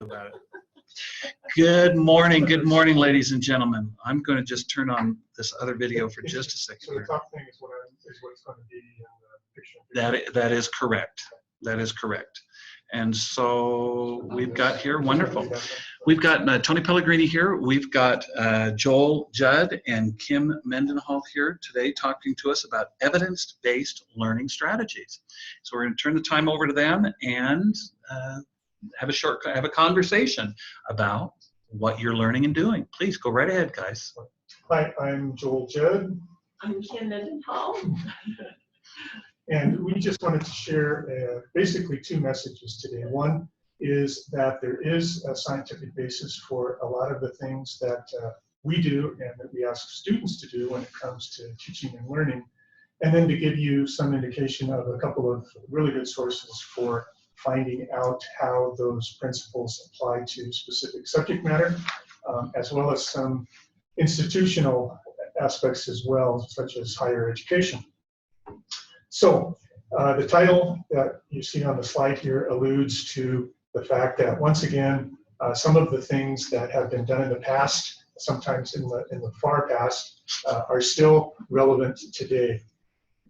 about it. Good morning, ladies and gentlemen. I'm going to just turn on this other video for just a second. So the top thing is what it's going to be in the picture. That is correct. That is correct. And so we've got here, wonderful. We've got Tony Pellegrini here. We've got Joel Judd and Kim Mendenhall here today talking to us about evidence-based learning strategies. So we're going to turn the time over to them and have a conversation about what you're learning and doing. Please go right ahead, guys. Hi, I'm Joel Judd. I'm Kim Mendenhall. And we just wanted to share basically two messages today. One is that there is a scientific basis for a lot of the things that we do and that we ask students to do when it comes to teaching and learning. And then to give you some indication of a couple of really good sources for finding out how those principles apply to specific subject matter, as well as some institutional aspects as well, such as higher education. So the title that you see on the slide here alludes to the fact that, once again, some of the things that have been done in the past, sometimes in the far past, are still relevant today.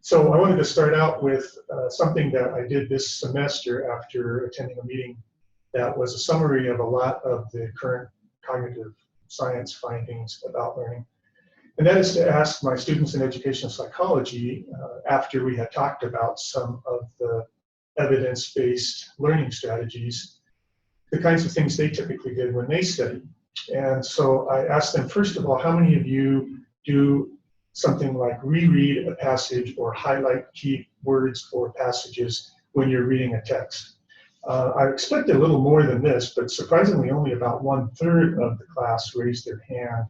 So I wanted to start out with something that I did this semester after attending a meeting that was a summary of a lot of the current cognitive science findings about learning. And that is to ask my students in educational psychology, after we had talked about some of the evidence-based learning strategies, the kinds of things they typically did when they studied. And so I asked them, first of all, how many of you do something like reread a passage or highlight key words or passages when you're reading a text? I expected a little more than this, but surprisingly only about 1/3 of the class raised their hand,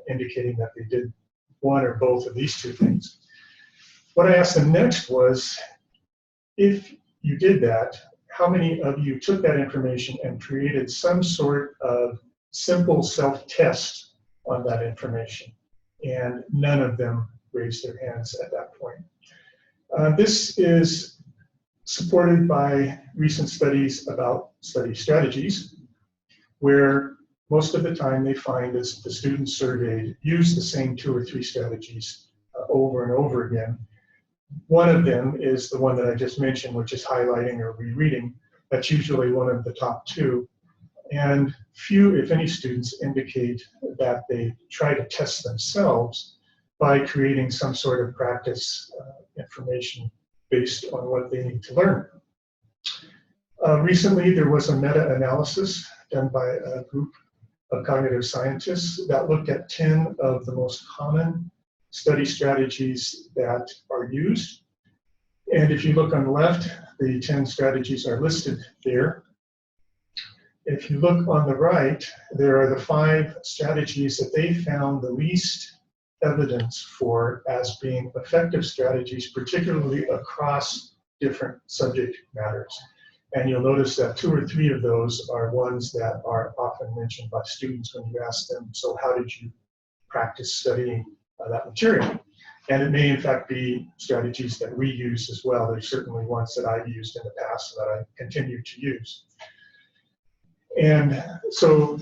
indicating that they did one or both of these two things. What I asked them next was, if you did that, how many of you took that information and created some sort of simple self-test on that information? And none of them raised their hands at that point. This is supported by recent studies about study strategies, where most of the time they find is the students surveyed use the same 2 or 3 strategies over and over again. One of them is the one that I just mentioned, which is highlighting or rereading. That's usually one of the top 2. And few, if any, students indicate that they try to test themselves by creating some sort of practice information based on what they need to learn. Recently, there was a meta-analysis done by a group of cognitive scientists that looked at 10 of the most common study strategies that are used. And if you look on the left, the 10 strategies are listed there. If you look on the right, there are the 5 strategies that they found the least evidence for as being effective strategies, particularly across different subject matters. And you'll notice that 2 or 3 of those are ones that are often mentioned by students when you ask them, so how did you practice studying that material? And it may in fact be strategies that we use as well. There's certainly ones that I've used in the past that I continue to use. And so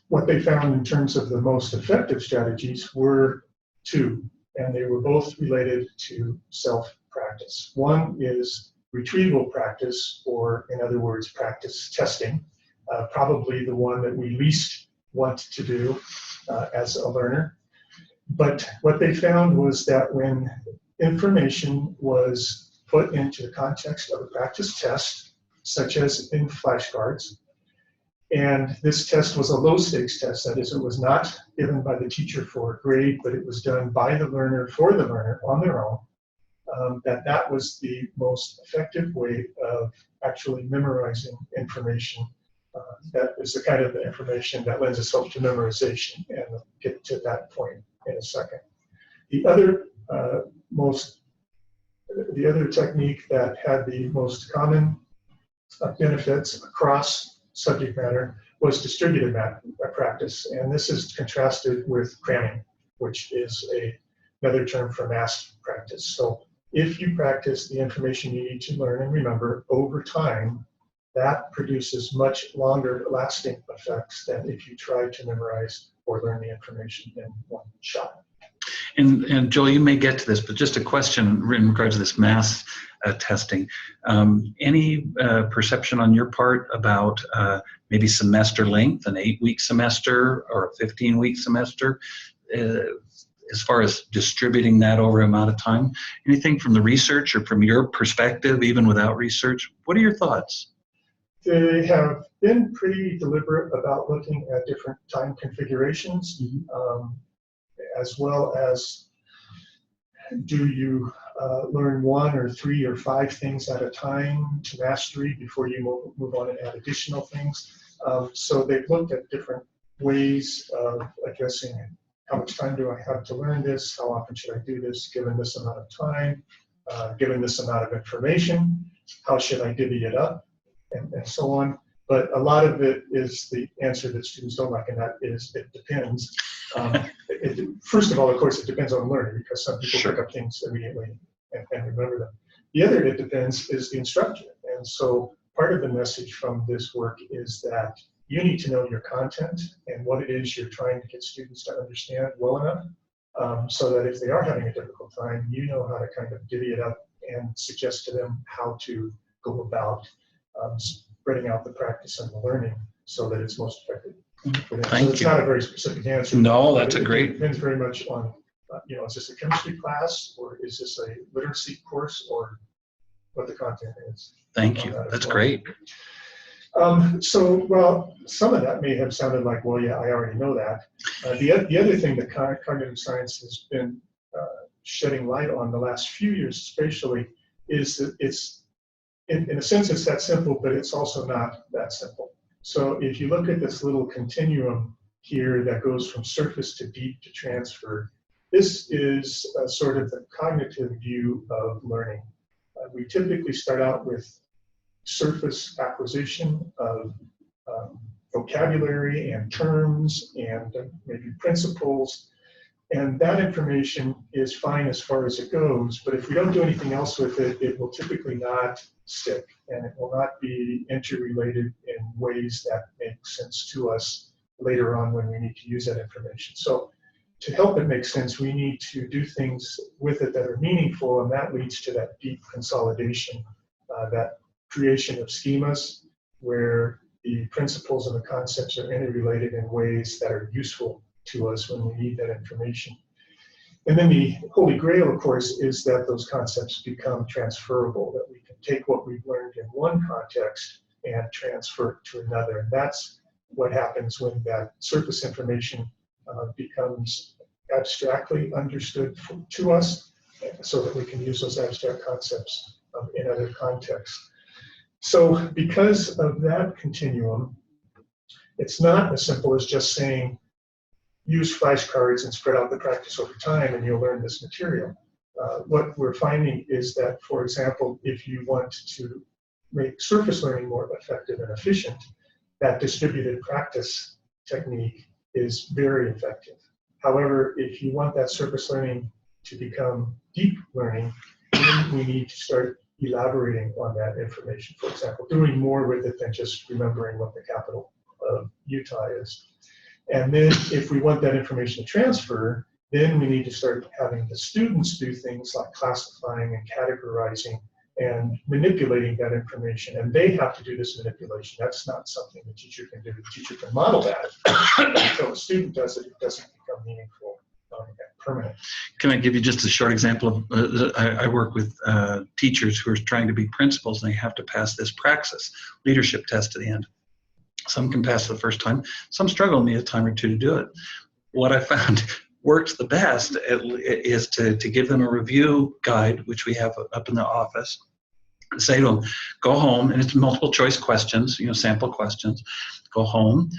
what they found in terms of the most effective strategies were 2, and they were both related to self-practice. One is retrieval practice, or in other words, practice testing, probably the one that we least want to do as a learner. But what they found was that when information was put into the context of a practice test, such as in flashcards, and this test was a low-stakes test, that is, it was not given by the teacher for a grade, but it was done by the learner for the learner on their own, that was the most effective way of actually memorizing information. That is the kind of information that lends itself to memorization, and we'll get to that point in a second. The other technique that had the most common benefits across subject matter was distributed practice, and this is contrasted with cramming, which is another term for mass practice. So if you practice the information you need to learn and remember over time, that produces much longer lasting effects than if you try to memorize or learn the information in one shot. And Joel, you may get to this, but just a question in regards to this mass testing. Any perception on your part about maybe semester length, an 8-week semester or a 15-week semester, as far as distributing that over amount of time? Anything from the research or from your perspective, even without research? What are your thoughts? They have been pretty deliberate about looking at different time configurations, as well as do you learn 1 or 3 or 5 things at a time to mastery before you move on and add additional things. So they've looked at different ways of addressing how much time do I have to learn this, how often should I do this given this amount of time, given this amount of information, how should I divvy it up, and so on. But a lot of it is the answer that students don't like, and that is it depends. First of all, of course, it depends on learning, because some people pick up things immediately and remember them. The other it depends is the instructor. And so part of the message from this work is that you need to know your content and what it is you're trying to get students to understand well enough, so that if they are having a difficult time, you know how to kind of divvy it up and suggest to them how to go about spreading out the practice and the learning so that it's most effective. Thank so it's you. not a very specific answer. No, that's a It great. depends very much on, is this a chemistry class, or is this a literacy course, or what the content is. Thank you. That's great. So, well, some of that may have sounded like, well, yeah, I already know that. The other thing that cognitive science has been shedding light on the last few years, especially, is that it's, in a sense, it's that simple, but it's also not that simple. So if you look at this little continuum here that goes from surface to deep to transfer, this is sort of the cognitive view of learning. We typically start out with surface acquisition of vocabulary and terms and maybe principles. And that information is fine as far as it goes, but if we don't do anything else with it, it will typically not stick, and it will not be interrelated in ways that make sense to us later on when we need to use that information. So to help it make sense, we need to do things with it that are meaningful, and that leads to that deep consolidation, that creation of schemas where the principles and the concepts are interrelated in ways that are useful to us when we need that information. And then the holy grail, of course, is that those concepts become transferable, that we can take what we've learned in one context and transfer it to another. And that's what happens when that surface information becomes abstractly understood to us, so that we can use those abstract concepts in other contexts. So because of that continuum, it's not as simple as just saying, use flashcards and spread out the practice over time and you'll learn this material. What we're finding is that, for example, if you want to make surface learning more effective and efficient, that distributed practice technique is very effective. However, if you want that surface learning to become deep learning, then we need to start elaborating on that information. For example, doing more with it than just remembering what the capital of Utah is. And then if we want that information to transfer, then we need to start having the students do things like classifying and categorizing and manipulating that information. And they have to do this manipulation. That's not something the teacher can do. The teacher can model that. Until a student does it, it doesn't become meaningful and permanent. Can I give you just a short example of, I work with teachers who are trying to be principals, and they have to pass this praxis leadership test at the end. Some can pass the first time. Some struggle and need a time or two to do it. What I found works the best is to give them a review guide, which we have up in the office. Say to them, go home, and it's multiple choice questions, sample questions. Go home,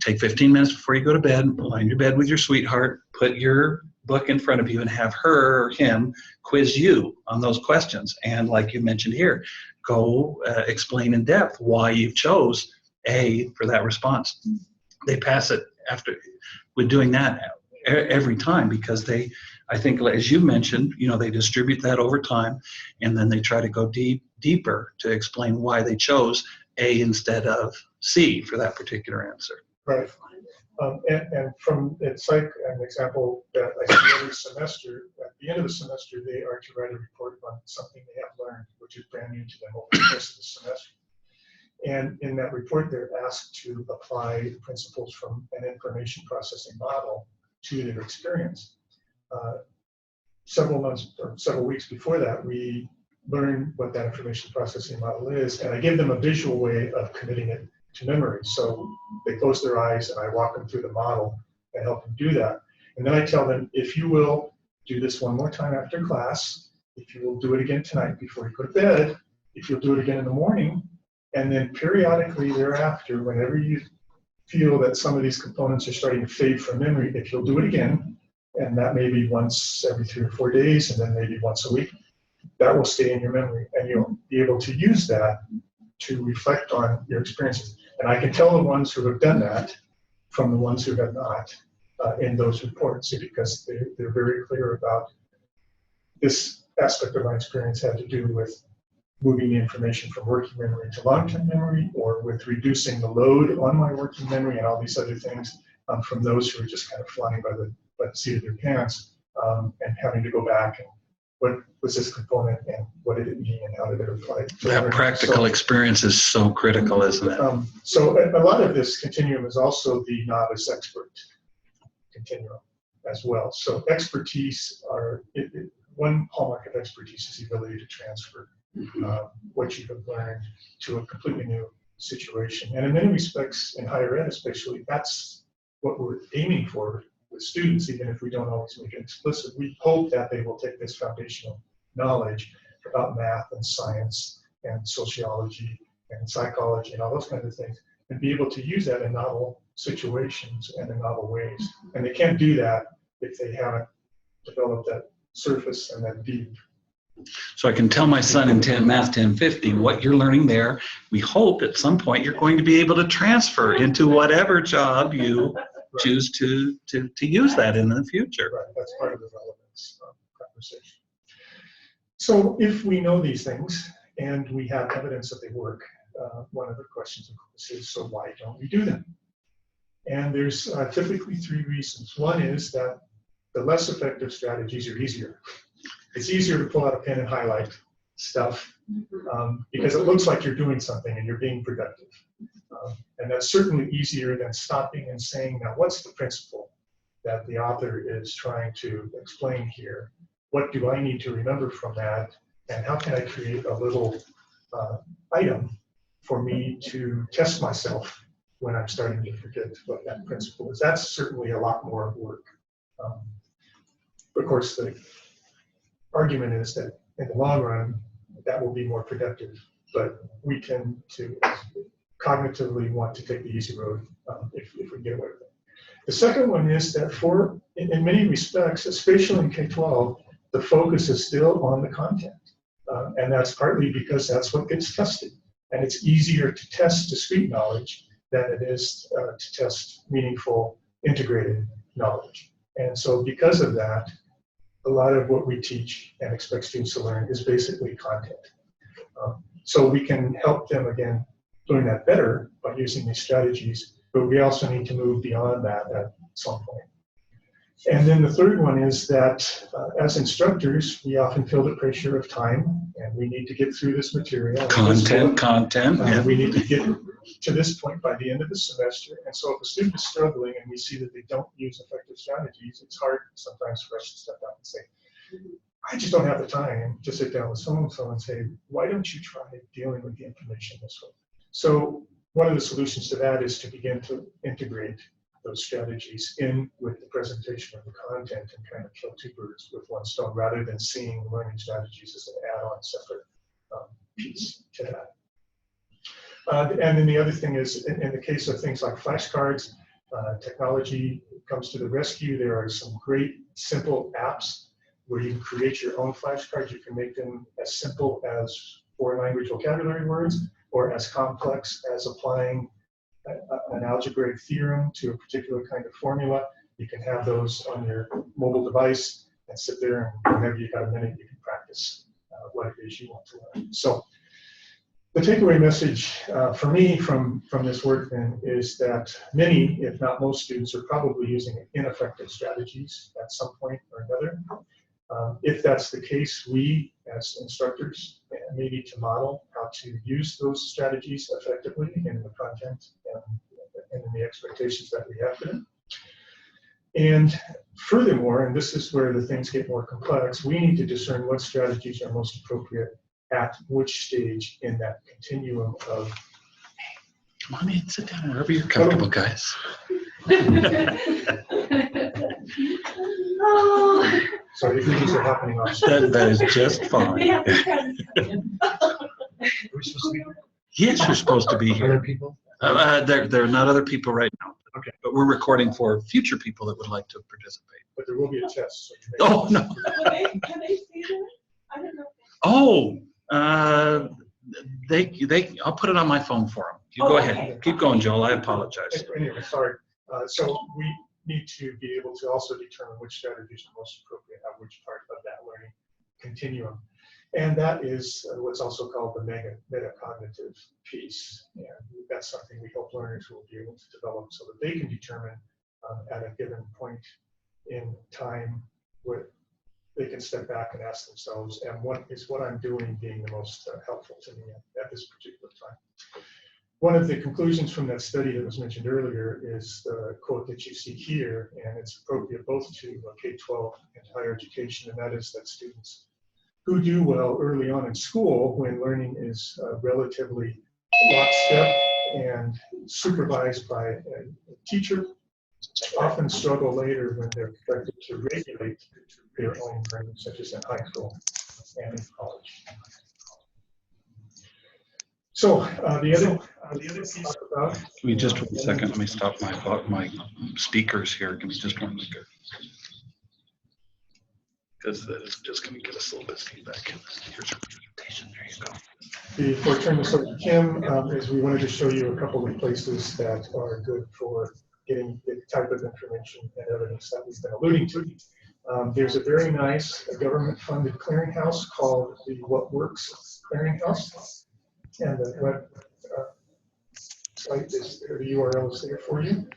take 15 minutes before you go to bed, lie in your bed with your sweetheart, put your book in front of you and have her or him quiz you on those questions. And like you mentioned here, go explain in depth why you chose A for that response. They pass it after with doing that every time, because I think, as you mentioned, they distribute that over time, and then they try to go deeper to explain why they chose A instead of C for that particular answer. Right. And from, it's like an example that I see every semester, at the end of the semester, they are to write a report on something they have learned, which is brand new to them over the course of the semester. And in that report, they're asked to apply principles from an information processing model to their experience. Several months or several weeks before that, we learn what that information processing model is, and I give them a visual way of committing it to memory. So they close their eyes and I walk them through the model and help them do that. And then I tell them, if you will do this one more time after class, if you will do it again tonight before you go to bed, if you'll do it again in the morning, and then periodically thereafter, whenever you feel that some of these components are starting to fade from memory, if you'll do it again, and that may be once every 3 or 4 days, and then maybe once a week, that will stay in your memory, and you'll be able to use that to reflect on your experiences. And I can tell the ones who have done that from the ones who have not in those reports, because they're very clear about this aspect of my experience had to do with moving the information from working memory to long-term memory, or with reducing the load on my working memory and all these other things from those who are just kind of flying by the seat of their pants and having to go back and what was this component and what did it mean and how did it apply to That practical experience is so critical, isn't it? So a lot of this continuum is also the novice expert continuum as well. So expertise one hallmark of expertise is the ability to transfer what you have learned to a completely new situation. And in many respects, in higher ed especially, that's what we're aiming for with students, even if we don't always make it explicit. We hope that they will take this foundational knowledge about math and science and sociology and psychology and all those kinds of things and be able to use that in novel situations and in novel ways. And they can't do that if they haven't developed that surface and that deep. So I can tell my son in Math 1050 what you're learning there. We hope at some point you're going to be able to transfer into whatever job you choose to use that in the future. Right, that's part of the relevance conversation. So if we know these things and we have evidence that they work, one of the questions of course is, so why don't we do them? And there's typically 3 reasons. One is that the less effective strategies are easier. It's easier to pull out a pen and highlight stuff because it looks like you're doing something and you're being productive. And that's certainly easier than stopping and saying, now what's the principle that the author is trying to explain here? What do I need to remember from that? And how can I create a little item for me to test myself when I'm starting to forget what that principle is? That's certainly a lot more work. Of course, the argument is that in the long run, that will be more productive, but we tend to cognitively want to take the easy road if we can get away with it. The second one is that in many respects, especially in K-12, the focus is still on the content. And that's partly because that's what gets tested. And it's easier to test discrete knowledge than it is to test meaningful integrated knowledge. And so because of that, a lot of what we teach and expect students to learn is basically content. So we can help them, again, learn that better by using these strategies, but we also need to move beyond that at some point. And then the third one is that as instructors, we often feel the pressure of time, and we need to get through this material. Content. Yeah. We need to get to this point by the end of the semester. And so if a student is struggling and we see that they don't use effective strategies, it's hard sometimes for us to step out and say, I just don't have the time to sit down with someone and say, why don't you try dealing with the information this way? So one of the solutions to that is to begin to integrate those strategies in with the presentation of the content and kind of kill 2 birds with 1 stone rather than seeing learning strategies as an add-on separate piece to that. And then the other thing is, in the case of things like flashcards, technology comes to the rescue. There are some great simple apps where you can create your own flashcards. You can make them as simple as 4 language vocabulary words or as complex as applying an algebraic theorem to a particular kind of formula. You can have those on your mobile device and sit there, and whenever you've got a minute, you can practice what it is you want to learn. So The takeaway message for me from this work then is that many, if not most students, are probably using ineffective strategies at some point or another. If that's the case, we as instructors may need to model how to use those strategies effectively in the content and in the expectations that we have for them. And furthermore, and this is where the things get more complex, we need to discern what strategies are most appropriate at which stage in that continuum of. Come on in, sit down wherever you're comfortable, guys. Oh. Sorry, things are happening off. That is just fine. Are we supposed to be here? Yes, you're supposed to be here. Other people? There are not other people right now. Okay. But we're recording for future people that would like to participate. But there will be a test. So you may. Oh, no. Can they see that? I don't know. Oh, I'll put it on my phone for them. You go Okay. ahead. Keep going, Joel. I apologize. Anyway, sorry. So we need to be able to also determine which strategies are most appropriate at which part of that learning continuum. And that is what's also called the metacognitive piece. And that's something we hope learners will be able to develop so that they can determine at a given point in time where they can step back and ask themselves, and what is what I'm doing being the most helpful to me at this particular time. One of the conclusions from that study that was mentioned earlier is the quote that you see here, and it's appropriate both to K-12 and higher education, and that is that students who do well early on in school when learning is relatively lockstep and supervised by a teacher often struggle later when they're expected to regulate their own learning, such as in high school and in college. So the other piece about. Give me just 1 second. Let me stop my speakers here. Give me just 1 second. Because it's just going to get us a little bit of feedback. Here's your presentation. There you go. Before I turn this over to Kim, is we wanted to show you a couple of places that are good for getting the type of information and evidence that we've been alluding to. There's a very nice government-funded clearinghouse called the What Works Clearinghouse, and the web site is there. The URL is there for you.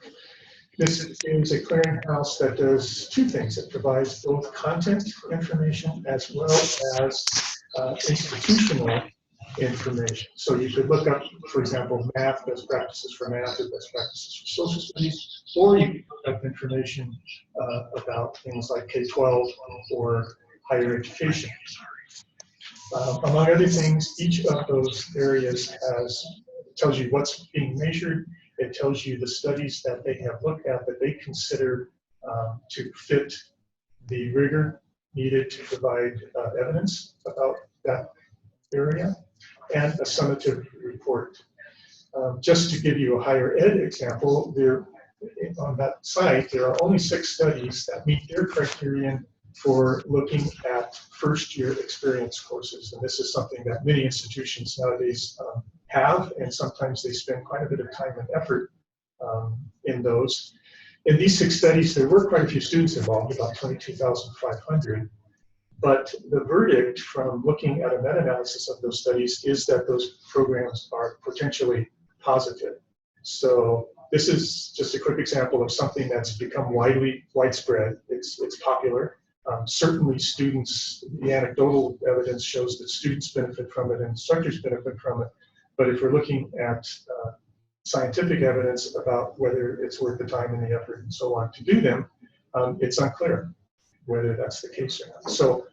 This is a clearinghouse that does two things. It provides both content information as well as institutional information. So you could look up, for example, math, best practices for math, or best practices for social studies, or you could look up information about things like K-12 or higher education. Among other things, each of those areas tells you what's being measured. It tells you the studies that they have looked at that they consider to fit the rigor needed to provide evidence about that area, and a summative report. Just to give you a higher ed example, on that site, there are only 6 studies that meet their criterion for looking at first-year experience courses. And this is something that many institutions nowadays have, and sometimes they spend quite a bit of time and effort in those. In these 6 studies, there were quite a few students involved, about 22,500. But the verdict from looking at a meta-analysis of those studies is that those programs are potentially positive. So this is just a quick example of something that's become widespread. It's popular. Certainly students, the anecdotal evidence shows that students benefit from it and instructors benefit from it. But if we're looking at scientific evidence about whether it's worth the time and the effort and so on to do them, it's unclear whether that's the case or not. So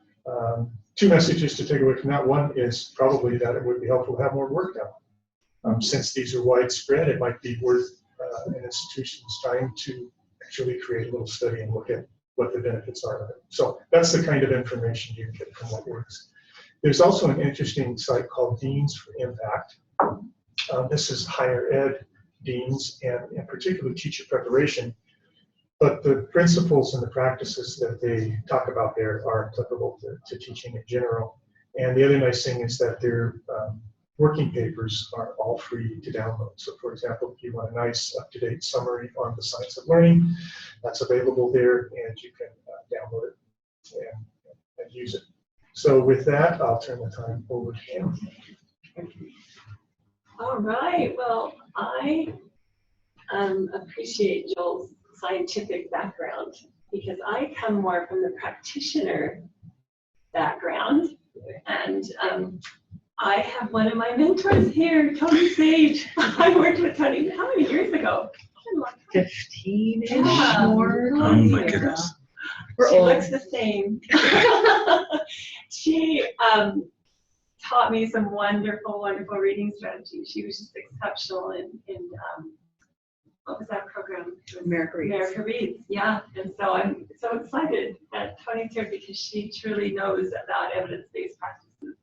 2 messages to take away from that. One is probably that it would be helpful to have more work done. Since these are widespread, it might be worth an institution's time to actually create a little study and look at what the benefits are of it. So that's the kind of information you can get from What Works. There's also an interesting site called Deans for Impact. This is higher ed deans and in particular teacher preparation. But the principles and the practices that they talk about there are applicable to teaching in general. And the other nice thing is that their working papers are all free to download. So for example, if you want a nice up-to-date summary on the science of learning, that's available there, and you can download it and use it. So with that, I'll turn the time over to him. All right. Well, I appreciate Joel's scientific background because I come more from the practitioner background, and I have one of my mentors here, Tony Sage. I worked with Tony how many years ago? 15-ish Yeah. more. Oh my goodness. She looks the same. She taught me some wonderful, wonderful reading strategies. She was just exceptional in what was that program? America Reads. America Reads, yeah. And so I'm so excited that Tony's here because she truly knows about evidence-based practices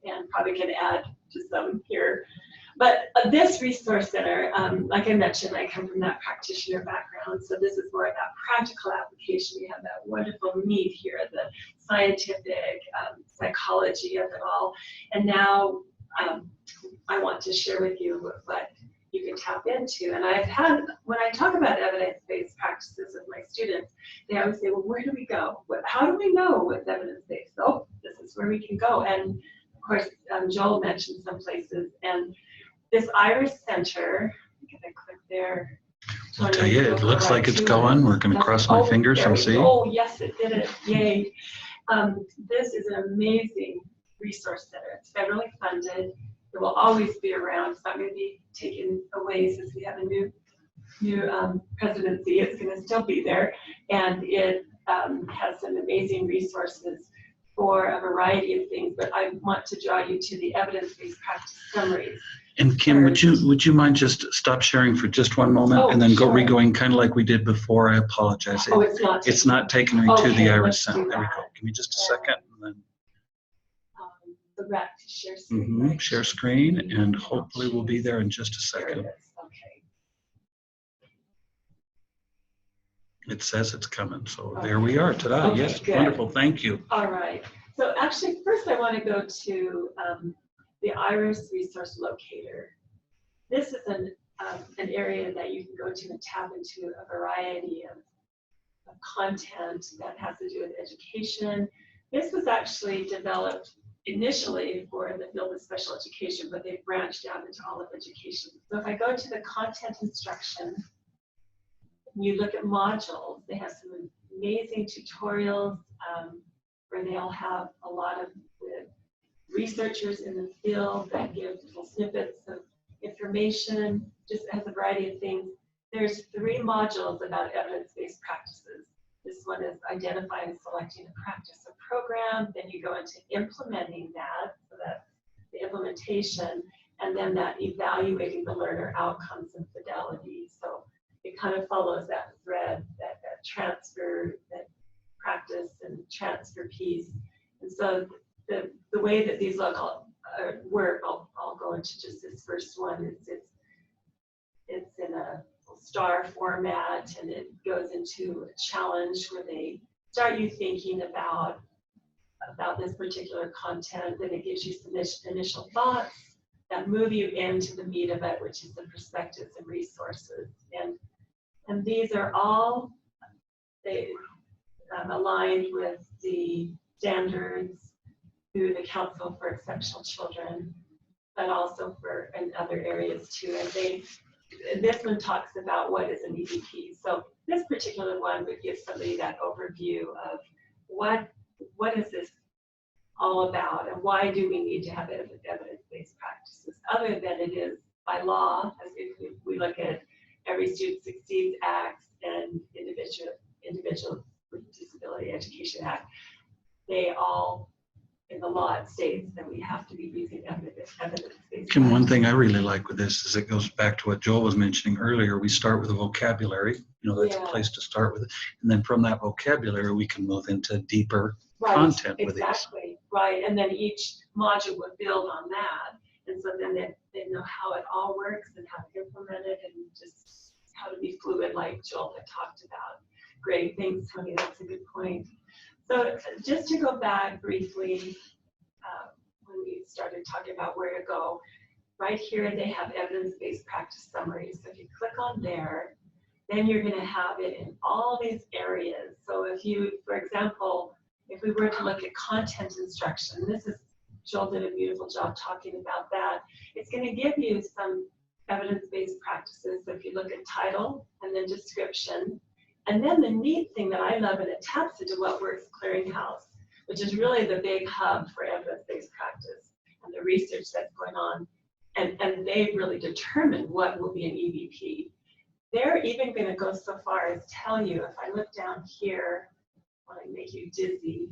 and probably can add to some here. But this resource center, like I mentioned, I come from that practitioner background, so this is more of that practical application. We have that wonderful meat here, the scientific psychology of it all. And now I want to share with you what you can tap into. And I've had, when I talk about evidence-based practices with my students, they always say, well, where do we go? How do we know what's evidence-based? Oh, this is where we can go. And of course, Joel mentioned some places, and this Iris Center, if I click there. I'll tell you, it looks like it's going. We're going to cross my fingers and see. Oh, yes, it did it. Yay. This is an amazing resource center. It's federally funded. It will always be around. It's not going to be taken away since we have a new presidency. It's going to still be there. And it has some amazing resources for a variety of things. But I want to draw you to the evidence-based practice summaries. And Kim, would you mind just stop sharing for just one moment and then sure. re-going kind of like we did before? I apologize. Oh, it's not. It's not taking me to the Iris Center. Do There we that. go. Give me just a second. And then The rec to share screen. Right? share screen, and hopefully we'll be there in just a There it second. is. Okay. It says it's coming, so there we are. Ta-da! Okay, Yes, good. wonderful. Thank you. All right. So actually, first I want to go to the Iris Resource Locator. This is an area that you can go to and tap into a variety of content that has to do with education. This was actually developed initially for the field of special education, but they've branched out into all of education. So if I go to the content instruction, you look at modules, they have some amazing tutorials where they'll have a lot of researchers in the field that give little snippets of information, just has a variety of things. There's 3 modules about evidence-based practices. This one is identifying and selecting a practice or program. Then you go into implementing that, so that's the implementation, and then that evaluating the learner outcomes and fidelity. So it kind of follows that thread, that transfer, that practice and transfer piece. And so the way that these work, I'll go into just this first one. It's in a star format, and it goes into a challenge where they start you thinking about this particular content. Then it gives you some initial thoughts that move you into the meat of it, which is the perspectives and resources. And these are all aligned with the standards through the Council for Exceptional Children, but also in other areas too. And this one talks about what is an EDP. So this particular one would give somebody that overview of what is this all about, and why do we need to have evidence-based practices, other than it is by law, as if we look at Every Student Succeeds Act and Individual with Disability Education Act. They all, in the law, it states that we have to be using evidence-based. Kim, one thing I really like with this is it goes back to what Joel was mentioning earlier. We start with a vocabulary, that's a place to start with. And then from that vocabulary, we can move into deeper content with these. Exactly, right. And then each module would build on that. And so then they know how it all works and how to implement it and just how to be fluid, like Joel had talked about. Great, thanks, Tony, that's a good point. So just to go back briefly, when we started talking about where to go, right here they have evidence-based practice summaries. So if you click on there, then you're going to have it in all these areas. So if you, for example, if we were to look at content instruction, this is Joel did a beautiful job talking about that. It's going to give you some evidence-based practices. So if you look at title and then description, and then the neat thing that I love, and it taps into What Works Clearinghouse, which is really the big hub for evidence-based practice and the research that's going on. And they've really determined what will be an EVP. They're even going to go so far as tell you, if I look down here, when I make you dizzy,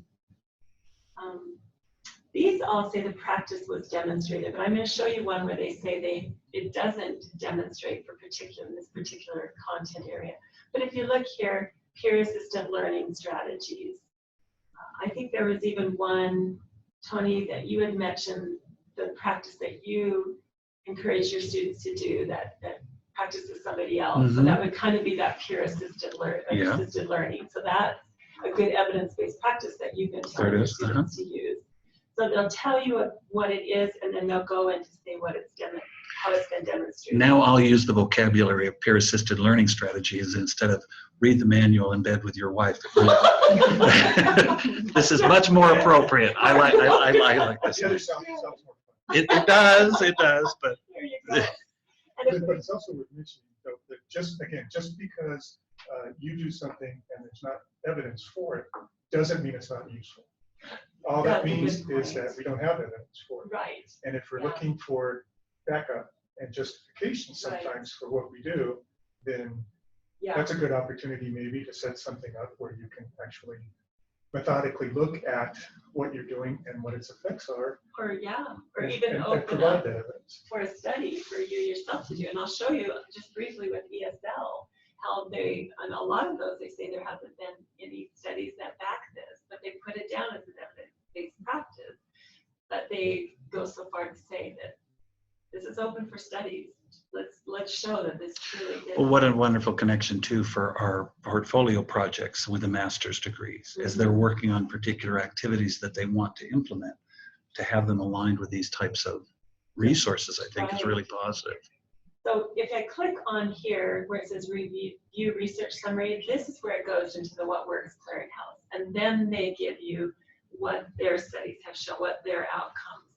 these all say the practice was demonstrated, but I'm going to show you one where they say it doesn't demonstrate for this particular content area. But if you look here, peer-assisted learning strategies. I think there was even one, Tony, that you had mentioned, the practice that you encourage your students to do that practice with somebody else. So that would kind of be that peer-assisted learning. So that's a good evidence-based practice that you can tell your students to use. So they'll tell you what it is, and then they'll go in to say how it's been demonstrated. Now I'll use the vocabulary of peer-assisted learning strategies instead of read the manual in bed with your wife. This is much more appropriate. I like this. The other sounds more fun. It does, but There you go. But it's also worth mentioning, though, that just because you do something and there's not evidence for it, doesn't mean it's not useful. All that means is that we don't have evidence for it. Right. And if we're looking for backup and justification sometimes for what we do, then that's a good opportunity maybe to set something up where you can actually methodically look at what you're doing and what its effects are. Or and, even and open provide up the evidence. for a study for you yourself to do. And I'll show you just briefly with ESL how and a lot of those, they say there hasn't been any studies that back this, but they put it down as an evidence-based practice. But they go so far to say that this is open for studies. Let's show that this truly is. well, what a wonderful connection too for our portfolio projects with the master's degrees, as they're working on particular activities that they want to implement, to have them aligned with these types of resources, I think is really positive. So if I click on here where it says review research summary, this is where it goes into the What Works Clearinghouse. And then they give you what their studies have shown, what their outcomes,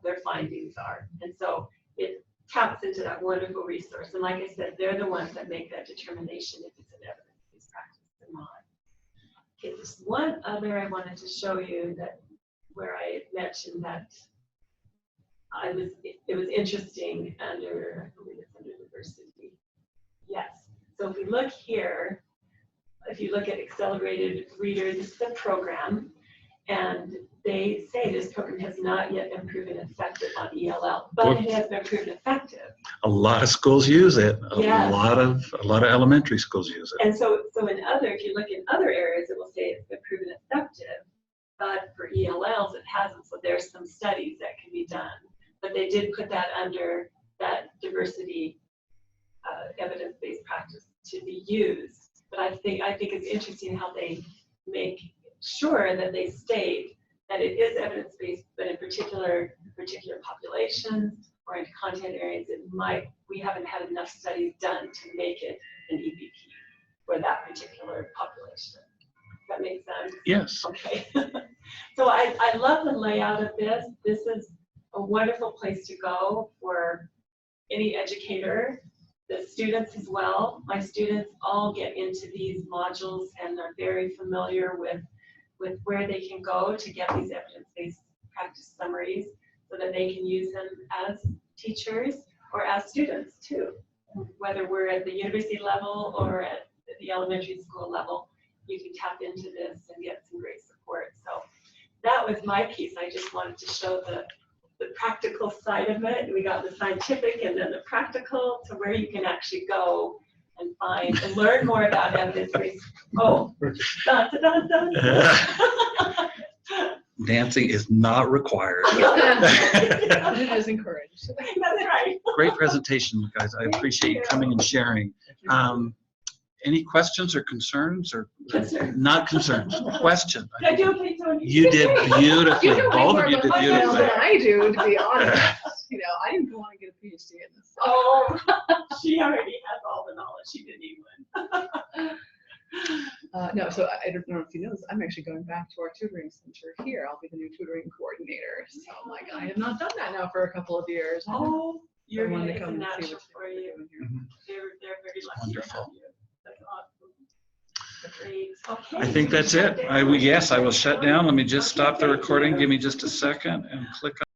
their findings are. And so it taps into that wonderful resource. And like I said, they're the ones that make that determination if it's an evidence-based practice or not. Okay, there's one other I wanted to show you where I mentioned that it was interesting under, I believe it's under diversity. Yes. So if we look here, if you look at Accelerated Reader, this is a program, and they say this program has not yet been proven effective on ELL, but it has been proven effective. A lot of schools use it. Yes. A lot of elementary schools use it. And so if you look in other areas, it will say it's been proven effective, but for ELLs it hasn't. So there's some studies that can be done. But they did put that under that diversity evidence-based practice to be used. But I think it's interesting how they make sure that they state that it is evidence-based, but in particular populations or in content areas, we haven't had enough studies done to make it an EVP for that particular population. Does that make sense? Yes. Okay. So I love the layout of this. This is a wonderful place to go for any educator, the students as well. My students all get into these modules and are very familiar with where they can go to get these evidence-based practice summaries so that they can use them as teachers or as students too. Whether we're at the university level or at the elementary school level, you can tap into this and get some great support. So that was my piece. I just wanted to show the practical side of it. We got the scientific and then the practical to where you can actually go and find and learn more about evidence-based. Oh, dun, dun, dun, dun. Dancing is not required. It is encouraged. That's right. Great presentation, guys. I appreciate you coming and sharing. Any questions or concerns or not concerns? Question. Did I do okay, Tony? You did beautifully. You do way Both more of you of did a beautifully. than I do, to be honest. I didn't want to get a PhD in this. Oh, she already has all the knowledge. She didn't even. No, so I don't know if you know this, I'm actually going back to our tutoring center here. I'll be the new tutoring coordinator. So I'm like, I have not done that now for a couple of years. Oh, you're I wanted gonna to come come and see natural what for you're you. doing here. They're very lucky to Wonderful. have you. That's awesome. Great. Okay. I think so that's shut it. down. Yes, I will shut down. Let me just stop the recording. Give me just a second and click on